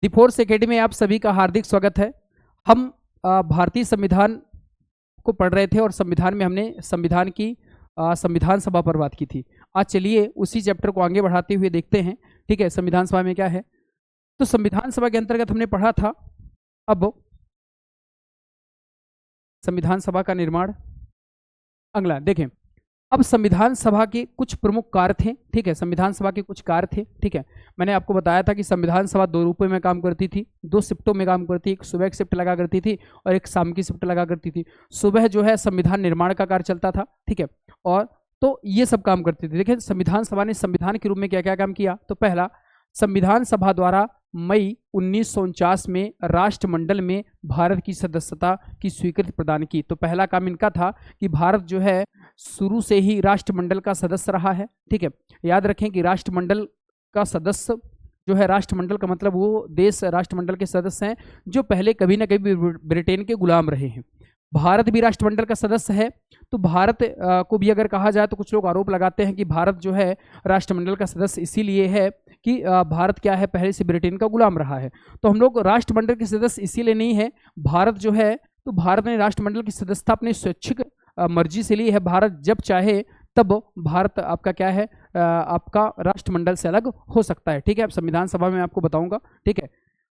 The force academy में आप सभी का हार्दिक स्वागत है। हम भारतीय संविधान को पढ़ रहे थे और संविधान में हमने संविधान की संविधान सभा पर बात की थी। आज चलिए उसी चैप्टर को आगे बढ़ाते हुए देखते हैं। ठीक है, संविधान सभा में क्या है। तो संविधान सभा के अंतर्गत हमने पढ़ा था अब संविधान सभा का निर्माण। अगला देखें, अब संविधान सभा के कुछ प्रमुख कार्य थे। ठीक है, संविधान सभा के कुछ कार्य थे। ठीक है, मैंने आपको बताया था कि संविधान सभा दो रूपों में काम करती थी, दो शिफ्टों में काम करती थी। एक सुबह की शिफ्ट लगा करती थी और एक शाम की शिफ्ट लगा करती थी। सुबह जो है संविधान निर्माण का कार्य चलता था। ठीक है, और तो ये सब काम करती थी। देखिए संविधान सभा ने संविधान के रूप में क्या क्या काम किया। तो पहला, संविधान सभा द्वारा मई 1949 में राष्ट्रमंडल में भारत की सदस्यता की स्वीकृति प्रदान की। तो पहला काम इनका था कि भारत जो है शुरू से ही राष्ट्रमंडल का सदस्य रहा है। ठीक है, याद रखें कि राष्ट्रमंडल का सदस्य जो है, राष्ट्रमंडल का मतलब वो देश राष्ट्रमंडल के सदस्य हैं जो पहले कभी ना कभी ब्रिटेन के गुलाम रहे हैं। भारत भी राष्ट्रमंडल का सदस्य है। तो भारत को भी अगर कहा जाए तो कुछ लोग आरोप लगाते हैं कि भारत जो है राष्ट्रमंडल का सदस्य इसीलिए है कि भारत क्या है, पहले से ब्रिटेन का गुलाम रहा है। तो हम लोग राष्ट्रमंडल के सदस्य इसीलिए नहीं है। भारत जो है, तो भारत ने राष्ट्रमंडल की सदस्यता अपनी स्वैच्छिक मर्जी से ली है। भारत जब चाहे तब भारत आपका क्या है, आपका राष्ट्रमंडल से अलग हो सकता है। ठीक है, अब संविधान सभा में आपको बताऊंगा। ठीक है,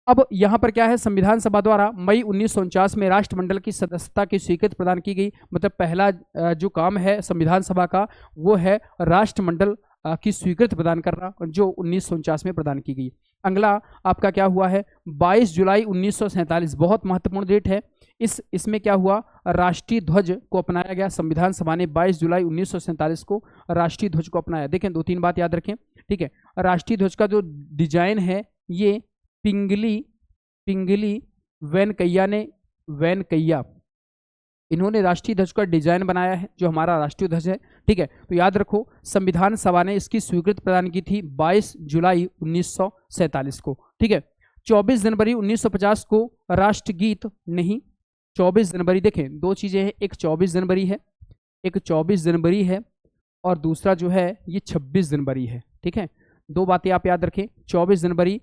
अब यहाँ पर क्या है, संविधान सभा द्वारा मई 1949 में राष्ट्रमंडल की सदस्यता की स्वीकृति प्रदान की गई। मतलब पहला जो काम है संविधान सभा का वो है राष्ट्रमंडल की स्वीकृति प्रदान करना, जो 1949 में प्रदान की गई। अगला आपका क्या हुआ है, 22 जुलाई 1947, बहुत महत्वपूर्ण डेट है। इसमें क्या हुआ, राष्ट्रीय ध्वज को अपनाया गया। संविधान सभा ने 22 जुलाई 1947 को राष्ट्रीय ध्वज को अपनाया। देखें, दो तीन बात याद रखें। ठीक है, राष्ट्रीय ध्वज का जो डिजाइन है ये पिंगली वेनकैया इन्होंने राष्ट्रीय ध्वज का डिजाइन बनाया है, जो हमारा राष्ट्रीय ध्वज है। ठीक है, तो याद रखो संविधान सभा ने इसकी स्वीकृति प्रदान की थी 22 जुलाई 1947 को। ठीक है, 24 जनवरी 1950 को राष्ट्रगीत नहीं, 24 जनवरी, देखें दो चीजें हैं, एक 24 जनवरी है, एक 24 जनवरी है और दूसरा जो है ये 26 जनवरी है। ठीक है, दो बातें आप याद रखें। 24 जनवरी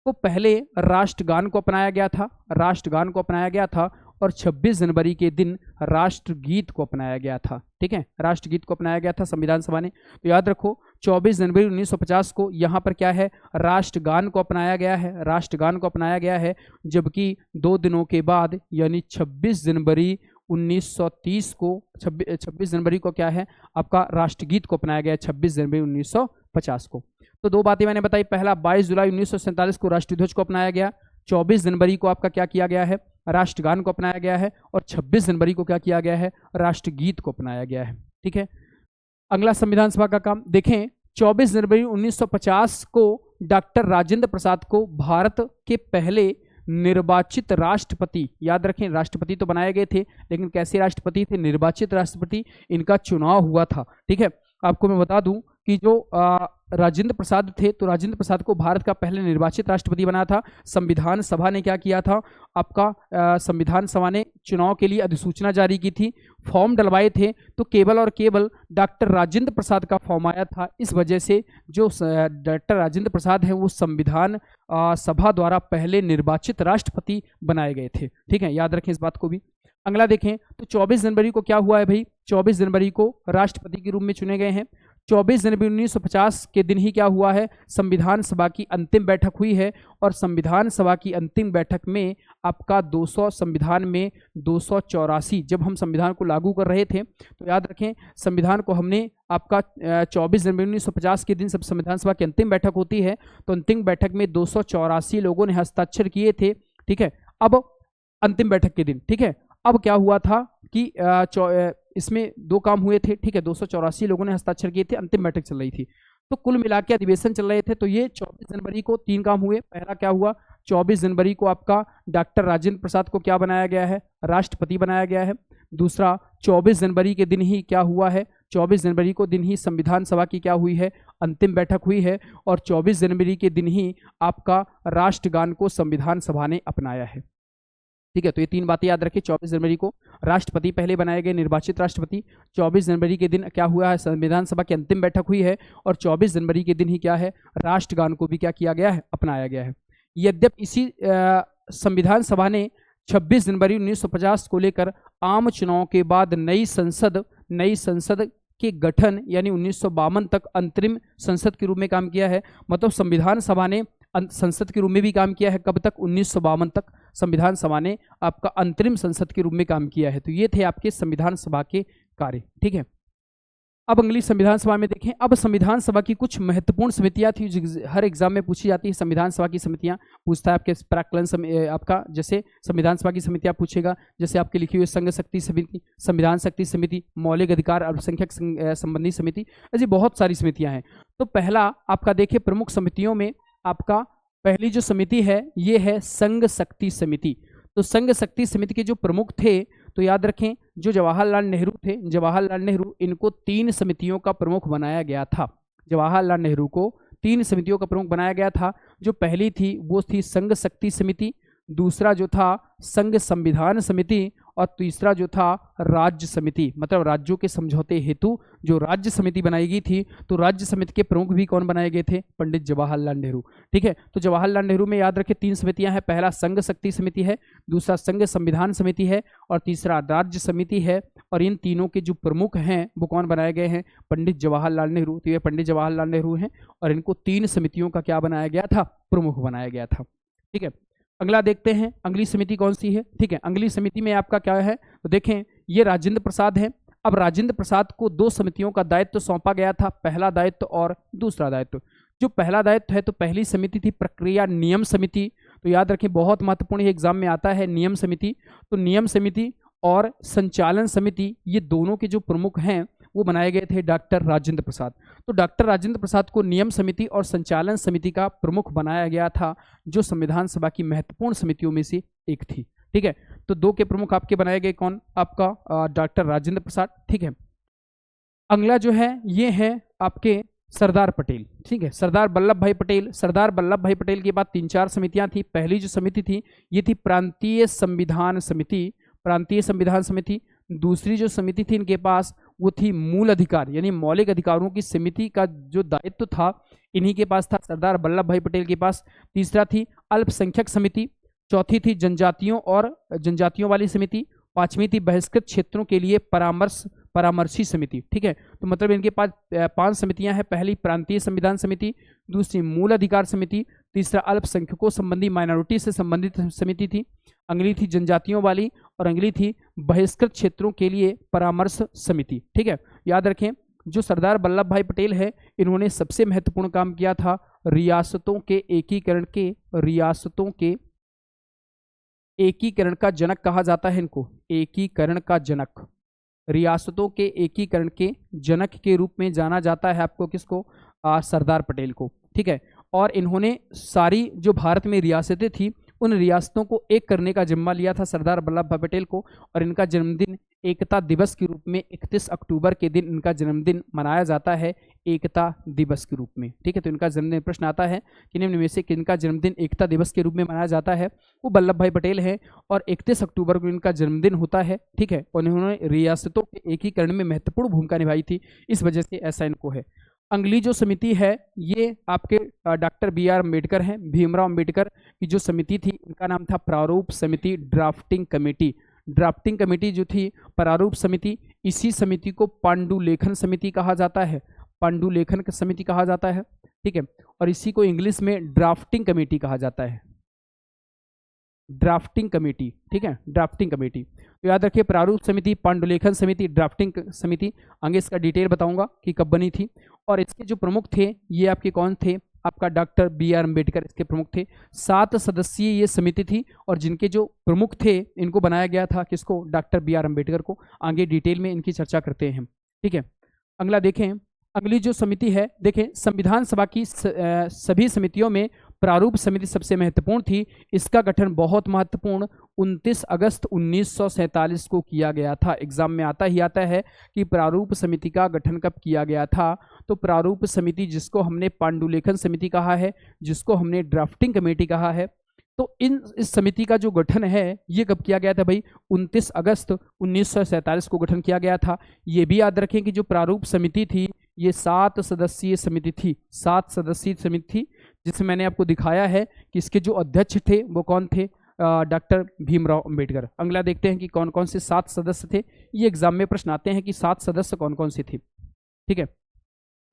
को पहले राष्ट्रगान को अपनाया गया था, राष्ट्रगान को अपनाया गया था और 26 जनवरी के दिन राष्ट्रगीत को अपनाया गया था। ठीक है, राष्ट्रगीत को अपनाया गया था संविधान सभा ने। तो याद रखो 24 जनवरी 1950 को यहाँ पर क्या है, राष्ट्रगान को अपनाया गया है, राष्ट्रगान को अपनाया गया है। जबकि 2 दिनों के बाद यानी 26 जनवरी 1930 को 26 जनवरी को क्या है आपका राष्ट्रगीत को अपनाया गया है, 26 जनवरी 1950 को। तो दो बातें मैंने बताई। पहला, 22 जुलाई 1947 को राष्ट्रीय ध्वज को अपनाया गया, 24 जनवरी को आपका क्या किया गया है, राष्ट्रगान को अपनाया गया है और 26 जनवरी को क्या किया गया है, राष्ट्रगीत को अपनाया गया है। ठीक है, अगला संविधान सभा का काम देखें। 24 जनवरी 1950 को डॉक्टर राजेंद्र प्रसाद को भारत के पहले निर्वाचित राष्ट्रपति, याद रखें राष्ट्रपति तो बनाए गए थे लेकिन कैसे राष्ट्रपति थे, निर्वाचित राष्ट्रपति, इनका चुनाव हुआ था। ठीक है, आपको मैं बता दूं कि जो राजेंद्र प्रसाद थे, तो राजेंद्र प्रसाद को भारत का पहले निर्वाचित राष्ट्रपति बनाया था। संविधान सभा ने क्या किया था, आपका संविधान सभा ने चुनाव के लिए अधिसूचना जारी की थी, फॉर्म डलवाए थे, तो केवल और केवल डॉक्टर राजेंद्र प्रसाद का फॉर्म आया था। इस वजह से जो डॉक्टर राजेंद्र प्रसाद हैं वो संविधान सभा द्वारा पहले निर्वाचित राष्ट्रपति बनाए गए थे। ठीक है, याद रखें इस बात को भी। अगला देखें तो 24 जनवरी को क्या हुआ है भाई, 24 जनवरी को राष्ट्रपति के रूप में चुने गए हैं। 24 जनवरी 1950 के दिन ही क्या हुआ है, संविधान सभा की अंतिम बैठक हुई है और संविधान सभा की अंतिम बैठक में आपका 200 संविधान में 284, जब हम संविधान को लागू कर रहे थे तो याद रखें संविधान को हमने आपका 24 जनवरी 1950 के दिन सब संविधान सभा की अंतिम बैठक होती है, तो अंतिम बैठक में 284 लोगों ने हस्ताक्षर किए थे। ठीक है, अब अंतिम बैठक के दिन, ठीक है, अब क्या हुआ था कि इसमें दो काम हुए थे। ठीक है, 284 लोगों ने हस्ताक्षर किए थे, अंतिम बैठक चल रही थी, तो कुल मिला के अधिवेशन चल रहे थे। तो ये 24 जनवरी को 3 काम हुए। पहला क्या हुआ, 24 जनवरी को आपका डॉक्टर राजेंद्र प्रसाद को क्या बनाया गया है, राष्ट्रपति बनाया गया है। दूसरा, 24 जनवरी के दिन ही क्या हुआ है, 24 जनवरी को दिन ही संविधान सभा की क्या हुई है, अंतिम बैठक हुई है और 24 जनवरी के दिन ही आपका राष्ट्रगान को संविधान सभा ने अपनाया है। ठीक है, तो ये 3 बातें याद रखें। 24 जनवरी को राष्ट्रपति पहले बनाए गए, निर्वाचित राष्ट्रपति। 24 जनवरी के दिन क्या हुआ है, संविधान सभा की अंतिम बैठक हुई है और 24 जनवरी के दिन ही क्या है, राष्ट्रगान को भी क्या किया गया है, अपनाया गया है। यद्यपि इसी संविधान सभा ने 26 जनवरी 1950 को लेकर आम चुनाव के बाद नई संसद के गठन यानी 1952 तक अंतरिम संसद के रूप में काम किया है। मतलब संविधान सभा ने संसद के रूप में भी काम किया है। कब तक? 1952 तक संविधान सभा ने आपका अंतरिम संसद के रूप में काम किया है। तो ये थे आपके संविधान सभा के कार्य। ठीक है, अब अगली संविधान सभा में देखें। अब संविधान सभा की कुछ महत्वपूर्ण समितियां थी जो हर एग्जाम में पूछी जाती है। संविधान सभा की समितियां पूछता है आपके प्राक्कलन आपका, जैसे संविधान सभा की समितियां पूछेगा, जैसे आपके लिखी हुई संघ शक्ति समिति, संविधान शक्ति समिति, मौलिक अधिकार अल्पसंख्यक संबंधी समिति, ऐसी बहुत सारी समितियां हैं। तो पहला आपका देखिए प्रमुख समितियों में आपका पहली जो समिति है ये है संघ शक्ति समिति। तो संघ शक्ति समिति के जो प्रमुख थे तो याद रखें जो जवाहरलाल नेहरू थे, जवाहरलाल नेहरू, इनको 3 समितियों का प्रमुख बनाया गया था। जवाहरलाल नेहरू को 3 समितियों का प्रमुख बनाया गया था। जो पहली थी वो थी संघ शक्ति समिति, दूसरा जो था संघ संविधान समिति, और तीसरा जो था राज्य समिति, मतलब राज्यों के समझौते हेतु जो राज्य समिति बनाई गई थी। तो राज्य समिति के प्रमुख भी कौन बनाए गए थे? पंडित जवाहरलाल नेहरू। ठीक है, तो जवाहरलाल नेहरू में याद रखें 3 समितियां हैं। पहला संघ शक्ति समिति है, दूसरा संघ संविधान समिति है, और तीसरा राज्य समिति है। और इन तीनों के जो प्रमुख हैं वो कौन बनाए गए हैं? पंडित जवाहरलाल नेहरू। तो ये पंडित जवाहरलाल नेहरू हैं और इनको 3 समितियों का क्या बनाया गया था? प्रमुख बनाया गया था। ठीक है, अगला देखते हैं अगली समिति कौन सी है। ठीक है, अगली समिति में आपका क्या है तो देखें ये राजेंद्र प्रसाद है। अब राजेंद्र प्रसाद को 2 समितियों का दायित्व सौंपा गया था, पहला दायित्व और दूसरा दायित्व। जो पहला दायित्व है तो पहली समिति थी प्रक्रिया नियम समिति। तो याद रखें बहुत महत्वपूर्ण एग्जाम में आता है नियम समिति। तो नियम समिति और संचालन समिति ये दोनों के जो प्रमुख हैं वो बनाए गए थे डॉक्टर राजेंद्र प्रसाद। तो डॉक्टर राजेंद्र प्रसाद को नियम समिति और संचालन समिति का प्रमुख बनाया गया था, जो संविधान सभा की महत्वपूर्ण समितियों में से एक थी। ठीक है, तो 2 के प्रमुख आपके बनाए गए कौन? आपका डॉक्टर राजेंद्र प्रसाद। ठीक है, अगला जो है ये है आपके सरदार पटेल। ठीक है, सरदार वल्लभ भाई पटेल। सरदार वल्लभ भाई पटेल के बाद 3-4 समितियां थी। पहली जो समिति थी ये थी प्रांतीय संविधान समिति, प्रांतीय संविधान समिति। दूसरी जो समिति थी इनके पास वो थी मूल अधिकार यानी मौलिक अधिकारों की समिति का जो दायित्व था इन्हीं के पास था, सरदार वल्लभ भाई पटेल के पास। तीसरा थी अल्पसंख्यक समिति, चौथी थी जनजातियों वाली समिति, 5वीं थी बहिष्कृत क्षेत्रों के लिए परामर्शी समिति। ठीक है, तो मतलब इनके पास 5 समितियां हैं। पहली प्रांतीय संविधान समिति, दूसरी मूल अधिकार समिति, तीसरा अल्पसंख्यकों संबंधी माइनॉरिटी से संबंधित समिति थी, अगली थी जनजातियों वाली, और अगली थी बहिष्कृत क्षेत्रों के लिए परामर्श समिति। ठीक है, याद रखें जो सरदार वल्लभ भाई पटेल है इन्होंने सबसे महत्वपूर्ण काम किया था रियासतों के एकीकरण का जनक कहा जाता है इनको, एकीकरण का जनक, रियासतों के एकीकरण के जनक के रूप में जाना जाता है आपको किसको? सरदार पटेल को। ठीक है, और इन्होंने सारी जो भारत में रियासतें थी उन रियासतों को एक करने का जिम्मा लिया था सरदार वल्लभ भाई पटेल को। और इनका जन्मदिन एकता दिवस के रूप में 31 अक्टूबर के दिन इनका जन्मदिन मनाया जाता है, एकता दिवस के रूप में। ठीक है, तो इनका जन्मदिन प्रश्न आता है कि निम्न में से किनका जन्मदिन एकता दिवस के रूप में मनाया जाता है? वो वल्लभ भाई पटेल है और 31 अक्टूबर को इनका जन्मदिन होता है। ठीक है, और इन्होंने रियासतों के एकीकरण में महत्वपूर्ण भूमिका निभाई थी, इस वजह से ऐसा इनको है। अगली जो समिति है ये आपके डॉक्टर BR अम्बेडकर हैं, भीमराव अम्बेडकर की जो समिति थी इनका नाम था प्रारूप समिति ड्राफ्टिंग कमेटी। ड्राफ्टिंग कमेटी जो थी प्रारूप समिति, इसी समिति को पांडुलेखन समिति कहा जाता है, पांडुलेखन समिति कहा जाता है। ठीक है, और इसी को इंग्लिश में ड्राफ्टिंग कमेटी कहा जाता है, ड्राफ्टिंग कमेटी। ठीक है, ड्राफ्टिंग कमेटी। तो याद रखिए प्रारूप समिति, पांडुलेखन समिति, ड्राफ्टिंग समिति। आगे इसका डिटेल बताऊंगा कि कब बनी थी। और इसके जो प्रमुख थे ये आपके कौन थे? आपका डॉक्टर BR अम्बेडकर इसके प्रमुख थे। 7 सदस्यीय ये समिति थी और जिनके जो प्रमुख थे इनको बनाया गया था किसको? डॉक्टर BR अम्बेडकर को। आगे डिटेल में इनकी चर्चा करते हैं। ठीक है, अगला देखें, अगली जो समिति है देखें संविधान सभा की सभी समितियों में प्रारूप समिति सबसे महत्वपूर्ण थी। इसका गठन बहुत महत्वपूर्ण 29 अगस्त 1947 को किया गया था। एग्जाम में आता है कि प्रारूप समिति का गठन कब किया गया था। तो प्रारूप समिति जिसको हमने पांडुलेखन समिति कहा है, जिसको हमने ड्राफ्टिंग कमेटी कहा है, तो इस समिति का जो गठन है ये कब किया गया था भाई? 29 अगस्त 1947 को गठन किया गया था। ये भी याद रखें कि जो प्रारूप समिति थी ये 7 सदस्यीय समिति थी, 7 सदस्यीय समिति थी जिसमें मैंने आपको दिखाया है कि इसके जो अध्यक्ष थे वो कौन थे, डॉक्टर भीमराव अंबेडकर। अगला देखते हैं कि कौन कौन से 7 सदस्य थे। ये एग्जाम में प्रश्न आते हैं कि 7 सदस्य कौन कौन से थे। ठीक है,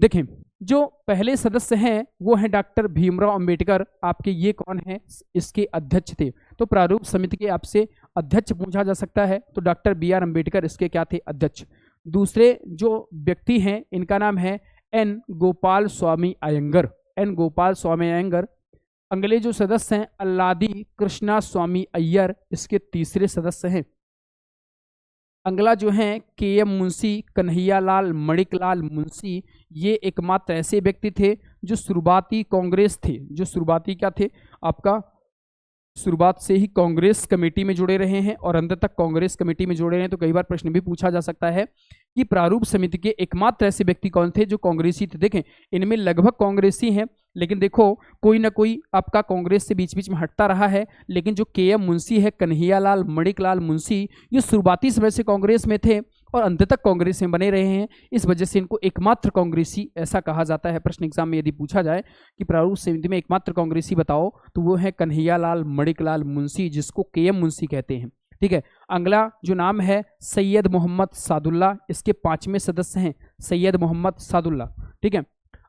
देखें जो पहले सदस्य हैं वो हैं डॉक्टर भीमराव अंबेडकर। आपके ये कौन है, इसके अध्यक्ष थे। तो प्रारूप समिति के आपसे अध्यक्ष पूछा जा सकता है, तो डॉक्टर बी आर अंबेडकर इसके क्या थे, अध्यक्ष। दूसरे जो व्यक्ति हैं इनका नाम है एन गोपाल स्वामी अयंगर, एन गोपाल स्वामी अयंगर। अगले जो सदस्य हैं अल्लादी कृष्णा स्वामी अय्यर, इसके तीसरे सदस्य हैं। अगला जो है के एम मुंशी, कन्हैयालाल मणिकलाल मुंशी, ये एकमात्र ऐसे व्यक्ति थे जो शुरुआती कांग्रेस थे, जो शुरुआती क्या थे आपका, शुरुआत से ही कांग्रेस कमेटी में जुड़े रहे हैं और अंत तक कांग्रेस कमेटी में जुड़े रहे हैं। तो कई बार प्रश्न भी पूछा जा सकता है कि प्रारूप समिति के एकमात्र ऐसे व्यक्ति कौन थे जो कांग्रेसी थे। देखें इनमें लगभग कांग्रेसी हैं, लेकिन देखो कोई ना कोई आपका कांग्रेस से बीच बीच में हटता रहा है। लेकिन जो के एम मुंशी है, कन्हैयालाल मणिकलाल मुंशी, ये शुरुआती समय से कांग्रेस में थे और अंत तक कांग्रेस में बने रहे हैं। इस वजह से इनको एकमात्र कांग्रेसी ऐसा कहा जाता है। प्रश्न एग्जाम में यदि पूछा जाए कि प्रारूप समिति में एकमात्र कांग्रेसी बताओ, तो वो है कन्हैयालाल मणिकलाल मुंशी, जिसको के एम मुंशी कहते हैं। ठीक है, अगला जो नाम है सैयद मोहम्मद सादुल्ला, इसके 5वें सदस्य हैं सैयद मोहम्मद सादुल्ला। ठीक है,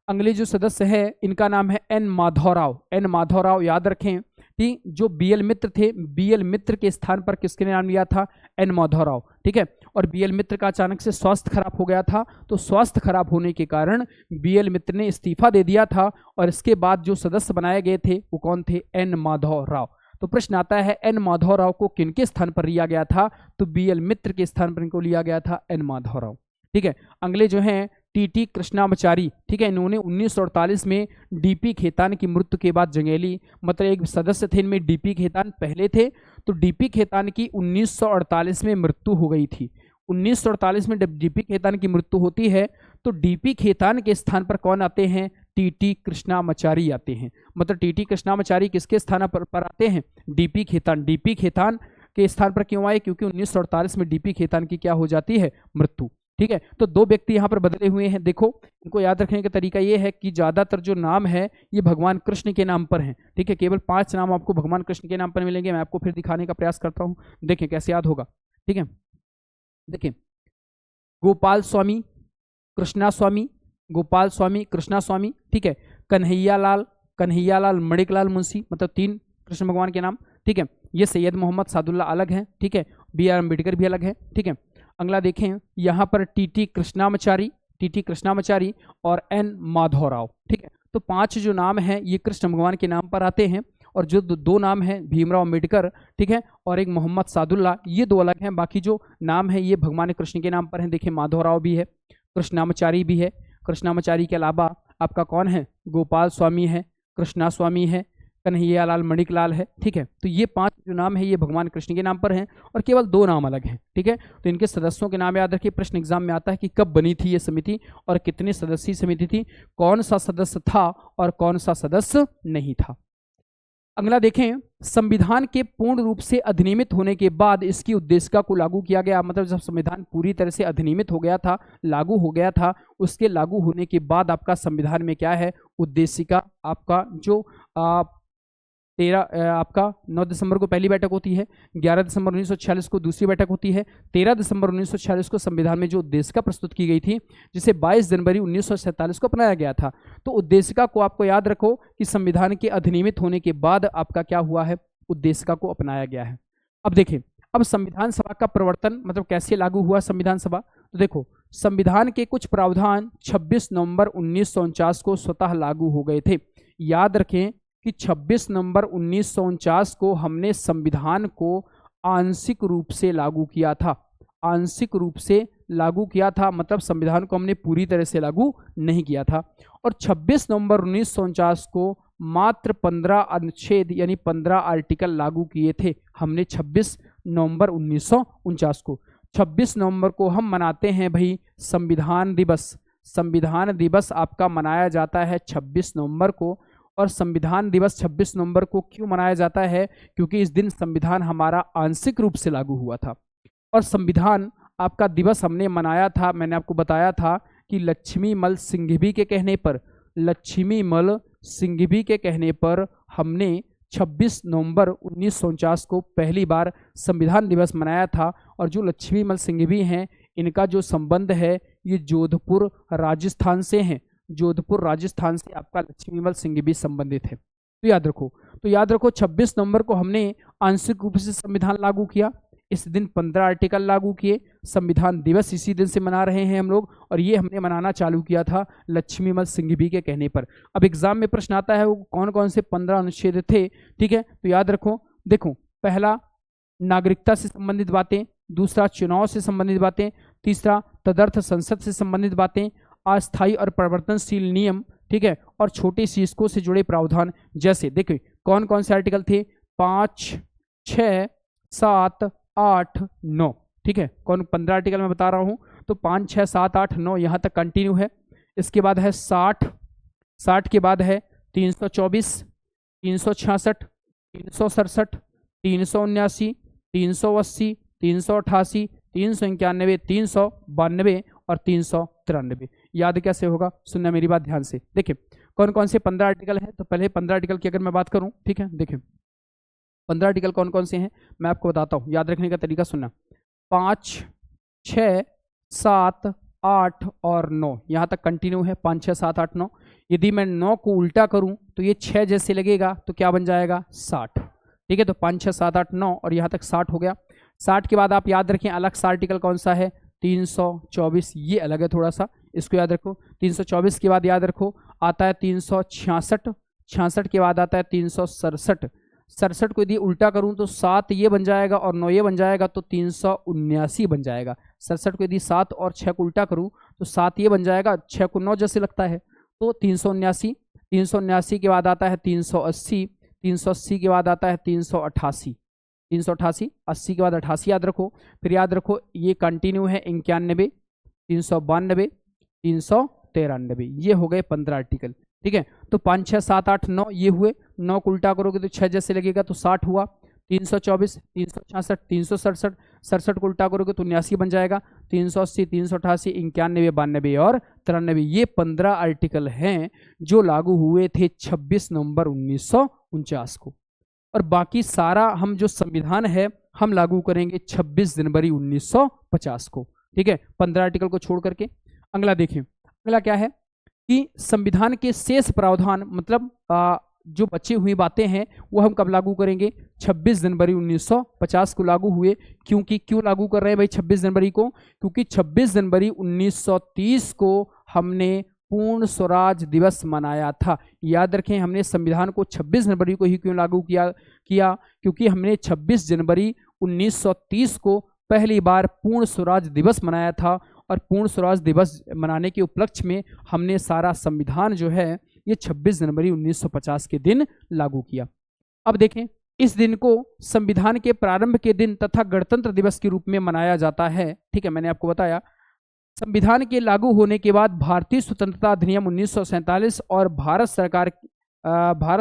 अगले जो सदस्य है इनका नाम है एन माधवराव, एन माधवराव। याद रखें कि जो बी एल मित्र थे, बी एल मित्र के स्थान पर किसके नाम लिया था, एन माधवराव। ठीक है, और बी एल मित्र का अचानक से स्वास्थ्य खराब हो गया था, तो स्वास्थ्य खराब होने के कारण बी एल मित्र ने इस्तीफा दे दिया था और इसके बाद जो सदस्य बनाए गए थे वो कौन थे, एन माधवराव। तो प्रश्न आता है एन माधवराव को किनके स्थान पर लिया गया था, तो बी एल मित्र के स्थान पर इनको लिया गया था, एन माधवराव। ठीक है, अगले जो हैं टी कृष्णामाचारी। ठीक है, इन्होंने 1948 में डीपी खेतान की मृत्यु के बाद जंगेली, मतलब एक सदस्य थे इनमें डीपी खेतान पहले थे, तो डीपी खेतान की 1948 में मृत्यु हो गई थी। 1948 में जब डीपी खेतान की मृत्यु होती है तो डीपी खेतान के स्थान पर कौन आते हैं, टी कृष्णामाचारी आते हैं। मतलब टी कृष्णामाचारी किसके स्थान पर आते हैं, डीपी खेतान। डीपी खेतान के स्थान पर क्यों आए, क्योंकि 1948 में डीपी खेतान की क्या हो जाती है, मृत्यु। ठीक है, तो 2 व्यक्ति यहाँ पर बदले हुए हैं। देखो इनको याद रखने का तरीका ये है कि ज्यादातर जो नाम है ये भगवान कृष्ण के नाम पर हैं। ठीक है, केवल 5 नाम आपको भगवान कृष्ण के नाम पर मिलेंगे। मैं आपको फिर दिखाने का प्रयास करता हूँ, देखें कैसे याद होगा। ठीक है, देखें गोपाल स्वामी, कृष्णा स्वामी, गोपाल स्वामी, कृष्णा स्वामी। ठीक है, कन्हैयालाल, कन्हैयालाल मणिकलाल मुंशी, मतलब 3 कृष्ण भगवान के नाम। ठीक है, ये सैयद मोहम्मद सादुल्ला अलग हैं। ठीक है, बी आर अम्बेडकर भी अलग है। ठीक है, अगला देखें यहाँ पर टी कृष्णामाचारी और एन माधवराव। ठीक है, तो 5 जो नाम हैं ये कृष्ण भगवान के नाम पर आते हैं और जो 2 नाम हैं भीमराव अम्बेडकर, ठीक है, और एक मोहम्मद सादुल्ला, ये 2 अलग हैं। बाकी जो नाम है ये भगवान कृष्ण के नाम पर हैं। देखिए माधवराव भी है, कृष्णामाचारी भी है। कृष्णामाचारी के अलावा आपका कौन है, गोपाल स्वामी है, कृष्णा स्वामी है, कन्हैयालाल मणिकलाल है। ठीक है, तो ये 5 जो नाम है ये भगवान कृष्ण के नाम पर हैं और केवल 2 नाम अलग हैं। ठीक है, तो इनके सदस्यों के नाम याद रखिए। प्रश्न एग्जाम में आता है कि कब बनी थी ये समिति और कितने सदस्यीय समिति थी, कौन सा सदस्य था और कौन सा सदस्य नहीं था। अगला देखें, संविधान के पूर्ण रूप से अधिनियमित होने के बाद इसकी उद्देशिका को लागू किया गया। मतलब जब संविधान पूरी तरह से अधिनियमित हो गया था, लागू हो गया था, उसके लागू होने के बाद आपका संविधान में क्या है, उद्देशिका। आपका जो 9 दिसंबर को पहली बैठक होती है, 11 दिसंबर 1946 को दूसरी बैठक होती है, 13 दिसंबर 1946 को संविधान में जो उद्देशिका प्रस्तुत की गई थी, जिसे 22 जनवरी 1947 को अपनाया गया था। तो उद्देशिका को आपको याद रखो कि संविधान के अधिनियमित होने के बाद आपका क्या हुआ है, उद्देशिका को अपनाया गया है। अब देखें, अब संविधान सभा का प्रवर्तन मतलब कैसे लागू हुआ संविधान सभा, तो देखो संविधान के कुछ प्रावधान 26 नवंबर 1949 को स्वतः लागू हो गए थे। याद रखें कि 26 नवंबर 1949 को हमने संविधान को आंशिक रूप से लागू किया था। आंशिक रूप से लागू किया था मतलब संविधान को हमने पूरी तरह से लागू नहीं किया था। और 26 नवंबर 1949 को मात्र 15 अनुच्छेद यानी 15 आर्टिकल लागू किए थे हमने 26 नवंबर 1949 को। 26 नवंबर को हम मनाते हैं भाई संविधान दिवस। संविधान दिवस आपका मनाया जाता है 26 नवंबर को। और संविधान दिवस 26 नवंबर को क्यों मनाया जाता है, क्योंकि इस दिन संविधान हमारा आंशिक रूप से लागू हुआ था। और संविधान आपका दिवस हमने मनाया था, मैंने आपको बताया था कि लक्ष्मीमल सिंघवी के कहने पर, लक्ष्मीमल सिंघवी के कहने पर हमने 26 नवंबर 1949 को पहली बार संविधान दिवस मनाया था। और जो लक्ष्मीमल सिंघवी हैं, इनका जो संबंध है ये जोधपुर राजस्थान से हैं। जोधपुर राजस्थान से आपका लक्ष्मीमल सिंघवी संबंधित है। तो याद रखो 26 नवंबर को हमने आंशिक रूप से संविधान लागू किया। इस दिन 15 आर्टिकल लागू किए। संविधान दिवस इसी दिन से मना रहे हैं हम लोग, और ये हमने मनाना चालू किया था लक्ष्मीमल सिंघवी के कहने पर। अब एग्जाम में प्रश्न आता है वो कौन कौन से 15 अनुच्छेद थे। ठीक है, तो याद रखो, देखो, पहला नागरिकता से संबंधित बातें, दूसरा चुनाव से संबंधित बातें, तीसरा तदर्थ संसद से संबंधित बातें, अस्थायी और परिवर्तनशील नियम, ठीक है, और छोटे शीर्षकों से जुड़े प्रावधान। जैसे देखिए कौन कौन से आर्टिकल थे, 5, 6, 7, 8, 9। ठीक है, कौन 15 आर्टिकल मैं बता रहा हूं, तो 5, 6, 7, 8, 9 यहां तक कंटिन्यू है। इसके बाद है 60 के बाद है 324, 366, 367, 379, 380, 388, 391, 392 और 393। याद कैसे होगा, सुनना मेरी बात ध्यान से। देखिए कौन कौन से 15 आर्टिकल हैं, तो पहले 15 आर्टिकल की अगर मैं बात करूं, ठीक है, देखिए 15 आर्टिकल कौन कौन से हैं मैं आपको बताता हूं, याद रखने का तरीका सुनना। 5, 6, 7, 8 और 9 यहां तक कंटिन्यू है। 5, 6, 7, 8, 9। यदि मैं 9 को उल्टा करूं तो ये 6 जैसे लगेगा, तो क्या बन जाएगा, 60। ठीक है, तो 5, 6, 7, 8, 9 और यहां तक 60 हो गया। 60 के बाद आप याद रखें अलग सा आर्टिकल कौन सा है, 324, ये अलग है थोड़ा सा, इसको याद रखो। 324 के बाद याद रखो आता है 366, 66 के बाद आता है 367। 67 को यदि उल्टा करूं तो 7 ये बन जाएगा और 9 ये बन जाएगा, तो 379 बन जाएगा। 67 को यदि 7 और 6 को उल्टा करूं तो 7 ये बन जाएगा, 6 को 9 जैसे लगता है, तो 379। 379 के बाद आता है 380, 380 के बाद आता है 388, 388, 80 के बाद 88 याद रखो। फिर याद रखो ये कंटिन्यू है 91, 392, 393, ये हो गए 15 आर्टिकल। ठीक है, तो 5, 6, 7, 8, 9 ये हुए। 9 को उल्टा करोगे तो 6 जैसे लगेगा, तो 60 हुआ। 324, 366, 367, 67 को उल्टा करोगे तो 79 बन जाएगा। 380, 388, 91, 92 और 93, ये 15 आर्टिकल हैं जो लागू हुए थे 26 नवंबर 1949 को। और बाकी सारा हम जो संविधान है हम लागू करेंगे 26 जनवरी 1950 को। ठीक है, 15 आर्टिकल को छोड़ करके। अगला देखें, अगला क्या है कि संविधान के शेष प्रावधान, मतलब जो बची हुई बातें हैं वो हम कब लागू करेंगे, 26 जनवरी 1950 को लागू हुए। क्यों लागू कर रहे हैं भाई 26 जनवरी को, क्योंकि 26 जनवरी 1930 को हमने पूर्ण स्वराज दिवस मनाया था। याद रखें हमने संविधान को 26 जनवरी को ही क्यों लागू किया, क्योंकि हमने 26 जनवरी 1930 को पहली बार पूर्ण स्वराज दिवस मनाया था। और पूर्ण स्वराज दिवस मनाने के उपलक्ष्य में हमने सारा संविधान जो है ये 26 जनवरी 1950 के दिन लागू किया। अब देखें, इस दिन को संविधान के प्रारंभ के दिन तथा गणतंत्र दिवस के रूप में मनाया जाता है। ठीक है, मैंने आपको बताया संविधान के लागू होने के बाद भारतीय स्वतंत्रता अधिनियम 1947 और भारत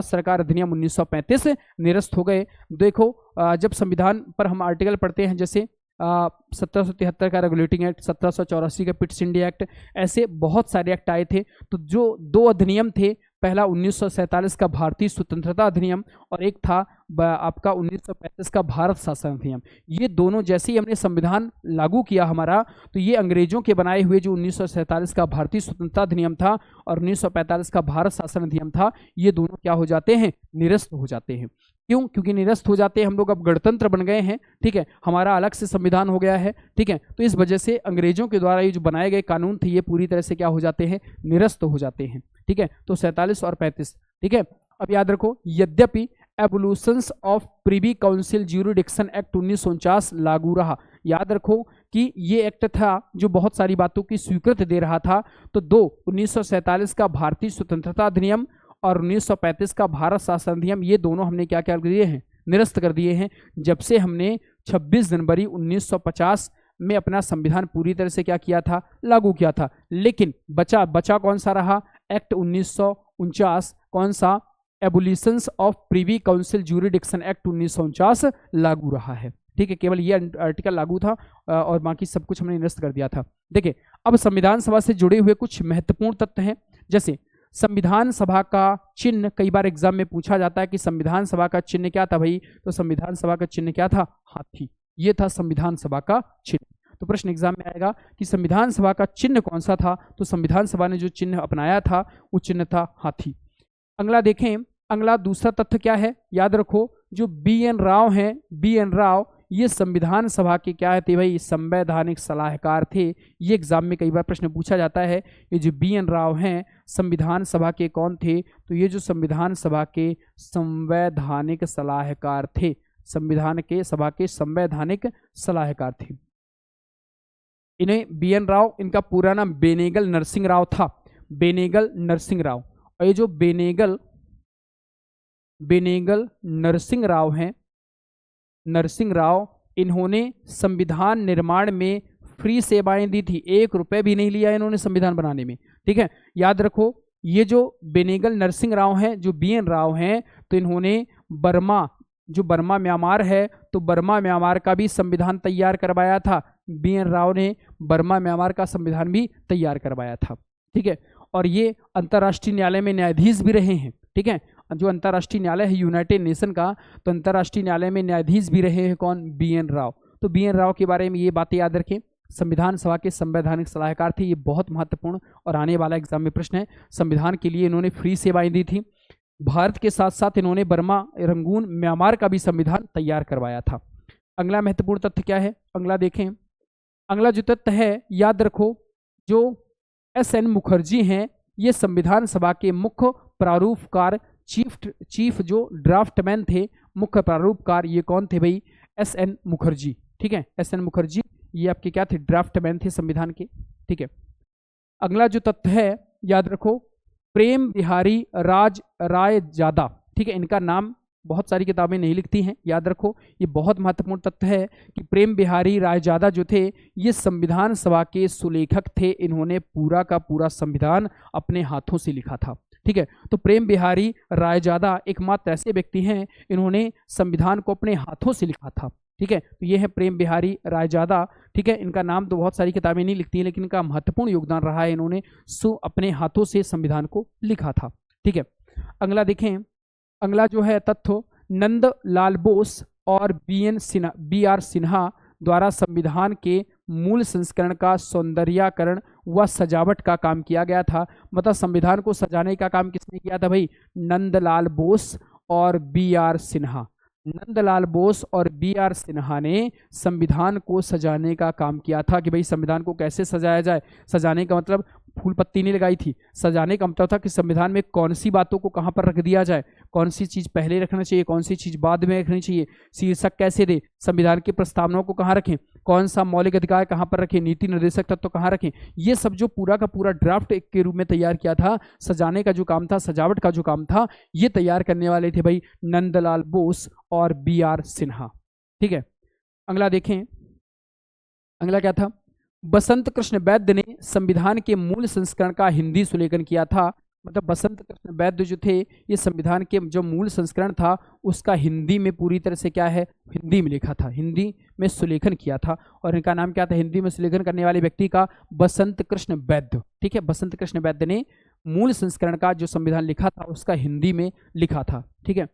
सरकार अधिनियम 1935 निरस्त हो गए। देखो जब संविधान पर हम आर्टिकल पढ़ते हैं, जैसे 1773 का रेगुलेटिंग एक्ट, 1784 का पिट्स इंडिया एक्ट, ऐसे बहुत सारे एक्ट आए थे। तो जो 2 अधिनियम थे, पहला 1947 का भारतीय स्वतंत्रता अधिनियम और एक था आपका 1935 का भारत शासन अधिनियम। ये दोनों जैसे ही हमने संविधान लागू किया हमारा, तो ये अंग्रेजों के बनाए हुए जो 1947 का भारतीय स्वतंत्रता अधिनियम था और 1945 का भारत शासन अधिनियम था, ये दोनों क्या हो जाते हैं, निरस्त हो जाते हैं। क्यों? क्योंकि निरस्त हो जाते हैं, हम लोग अब गणतंत्र बन गए हैं। ठीक है, हमारा अलग से संविधान हो गया है। ठीक है, तो इस वजह से अंग्रेजों के द्वारा ये जो बनाए गए कानून थे ये पूरी तरह से क्या हो जाते हैं, निरस्त हो जाते हैं। ठीक है, तो 47 और 35। ठीक है, अब याद रखो यद्यपि evolutions of privy council jurisdiction act 1949 लागू रहा। याद रखो कि ये एक्ट था जो बहुत सारी बातों की स्वीकृति दे रहा था। तो 1947 का भारतीय स्वतंत्रता अधिनियम और 1935 का भारत शासन अधिनियम, ये दोनों हमने क्या क्या कर दिए हैं, निरस्त कर दिए हैं। जब से हमने 26 जनवरी 1950 में अपना संविधान पूरी तरह से क्या किया था, लागू किया था। लेकिन बचा कौन सा रहा, एक्ट 1949, कौन सा, एबोलिशंस of privy council jurisdiction act 1949 लागू रहा है। ठीक है, केवल ये आर्टिकल लागू था और बाकी सब कुछ हमने निरस्त कर दिया था। देखिए अब संविधान सभा से जुड़े हुए कुछ महत्वपूर्ण तथ्य हैं। जैसे संविधान सभा का चिन्ह, कई बार एग्जाम में पूछा जाता है कि संविधान सभा का चिन्ह क्या था भाई, तो संविधान सभा का चिन्ह क्या था, हाथी। ये था संविधान सभा का चिन्ह। तो प्रश्न एग्जाम में आएगा कि संविधान सभा का चिन्ह कौन सा था, तो संविधान सभा ने जो चिन्ह अपनाया था वो चिन्ह था हाथी। अगला देखें, अगला दूसरा तथ्य क्या है, याद रखो जो BN राव हैं, BN राव ये संविधान सभा के क्या थे भाई, संवैधानिक सलाहकार थे। ये एग्जाम में कई बार प्रश्न पूछा जाता है, ये जो BN राव हैं संविधान सभा के कौन थे, तो ये जो संविधान सभा के संवैधानिक सलाहकार थे, संविधान के सभा के संवैधानिक सलाहकार थे। इन्हें BN राव, इनका पूरा नाम बेनेगल नरसिंह राव था, बेनेगल नरसिंह राव। और ये जो बेनेगल नरसिंह राव हैं, नरसिंह राव, इन्होंने संविधान निर्माण में फ्री सेवाएं दी थी, 1 रुपए भी नहीं लिया इन्होंने संविधान बनाने में, ठीक है। याद रखो ये जो बेनेगल नरसिंह राव हैं, जो BN राव हैं, तो इन्होंने बर्मा, जो बर्मा म्यांमार है, तो बर्मा म्यांमार का भी संविधान तैयार करवाया था। BN राव ने बर्मा म्यांमार का संविधान भी तैयार करवाया था, ठीक है। और ये अंतर्राष्ट्रीय न्यायालय में न्यायाधीश भी रहे हैं, ठीक है। जो अंतर्राष्ट्रीय न्यायालय है यूनाइटेड नेशन का, तो अंतर्राष्ट्रीय न्यायालय में न्यायाधीश भी रहे हैं कौन, BN राव। तो BN राव के बारे में ये बातें याद रखें, संविधान सभा के संवैधानिक सलाहकार थे। ये बहुत महत्वपूर्ण और आने वाला एग्जाम में प्रश्न है। संविधान के लिए इन्होंने फ्री सेवाएं दी थी। भारत के साथ साथ इन्होंने बर्मा, रंगून, म्यांमार का भी संविधान तैयार करवाया था। अगला महत्वपूर्ण तथ्य क्या है, अगला देखें। अगला जो तथ्य है, याद रखो जो SN मुखर्जी हैं, ये संविधान सभा के मुख्य प्रारूपकार, चीफ जो ड्राफ्टमैन थे, मुख्य प्रारूपकार, ये कौन थे भाई, SN मुखर्जी, ठीक है। SN मुखर्जी ये आपके क्या थे, ड्राफ्टमैन थे संविधान के, ठीक है। अगला जो तथ्य है, याद रखो प्रेम बिहारी रायजादा, ठीक है। इनका नाम बहुत सारी किताबें नहीं लिखती हैं, याद रखो ये बहुत महत्वपूर्ण तथ्य है कि प्रेम बिहारी रायजादा जो थे ये संविधान सभा के सुलेखक थे। इन्होंने पूरा का पूरा संविधान अपने हाथों से लिखा था, ठीक है। तो प्रेम बिहारी रायजादा एकमात्र ऐसे व्यक्ति हैं इन्होंने संविधान को अपने हाथों से लिखा था, ठीक है। तो ये है प्रेम बिहारी रायजादा, ठीक है। इनका नाम तो बहुत सारी किताबें नहीं लिखती हैं, लेकिन इनका महत्वपूर्ण योगदान रहा है, इन्होंने अपने हाथों से संविधान को लिखा था, ठीक है। अगला देखें, अगला जो है तथ्य, नंदलाल बोस और BR सिन्हा द्वारा संविधान के मूल संस्करण का सौंदर्यीकरण व सजावट का काम किया गया था। मतलब संविधान को सजाने का काम किसने किया था भाई, नंदलाल बोस और BR सिन्हा। नंदलाल बोस और BR सिन्हा ने संविधान को सजाने का काम किया था कि भाई संविधान को कैसे सजाया जाए। सजाने का मतलब फूल पत्ती नहीं लगाई थी, सजाने का मतलब था कि संविधान में कौन सी बातों को कहाँ पर रख दिया जाए, कौन सी चीज पहले रखना चाहिए, कौन सी चीज बाद में रखनी चाहिए, शीर्षक कैसे दे, संविधान की प्रस्तावनाओं को कहाँ रखें, कौन सा मौलिक अधिकार कहाँ पर रखें, नीति निर्देशक तत्व कहाँ रखें, ये सब जो पूरा का पूरा ड्राफ्ट एक के रूप में तैयार किया था, सजाने का जो काम था, सजावट का जो काम था, ये तैयार करने वाले थे भाई नंदलाल बोस और BR सिन्हा, ठीक है। अगला देखें, अगला क्या था, बसंत कृष्ण वैद्य ने संविधान के मूल संस्करण का हिंदी सुलेखन किया था। मतलब बसंत कृष्ण वैद्य जो थे ये संविधान के जो मूल संस्करण था उसका हिंदी में पूरी तरह से क्या है, हिंदी में लिखा था, हिंदी में सुलेखन किया था। और इनका नाम क्या था हिंदी में सुलेखन करने वाले व्यक्ति का, बसंत कृष्ण वैद्य, ठीक है। बसंत कृष्ण वैद्य ने मूल संस्करण का जो संविधान लिखा था उसका हिंदी में लिखा था, ठीक है।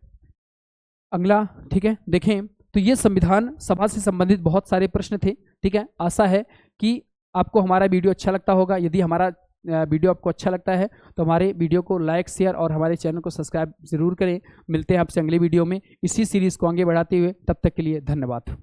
अगला, ठीक है, देखें तो ये संविधान सभा से संबंधित बहुत सारे प्रश्न थे, ठीक है। आशा है कि आपको हमारा वीडियो अच्छा लगता होगा। यदि हमारा वीडियो आपको अच्छा लगता है तो हमारे वीडियो को लाइक, शेयर और हमारे चैनल को सब्सक्राइब जरूर करें। मिलते हैं आपसे अगले वीडियो में इसी सीरीज़ को आगे बढ़ाते हुए, तब तक के लिए धन्यवाद।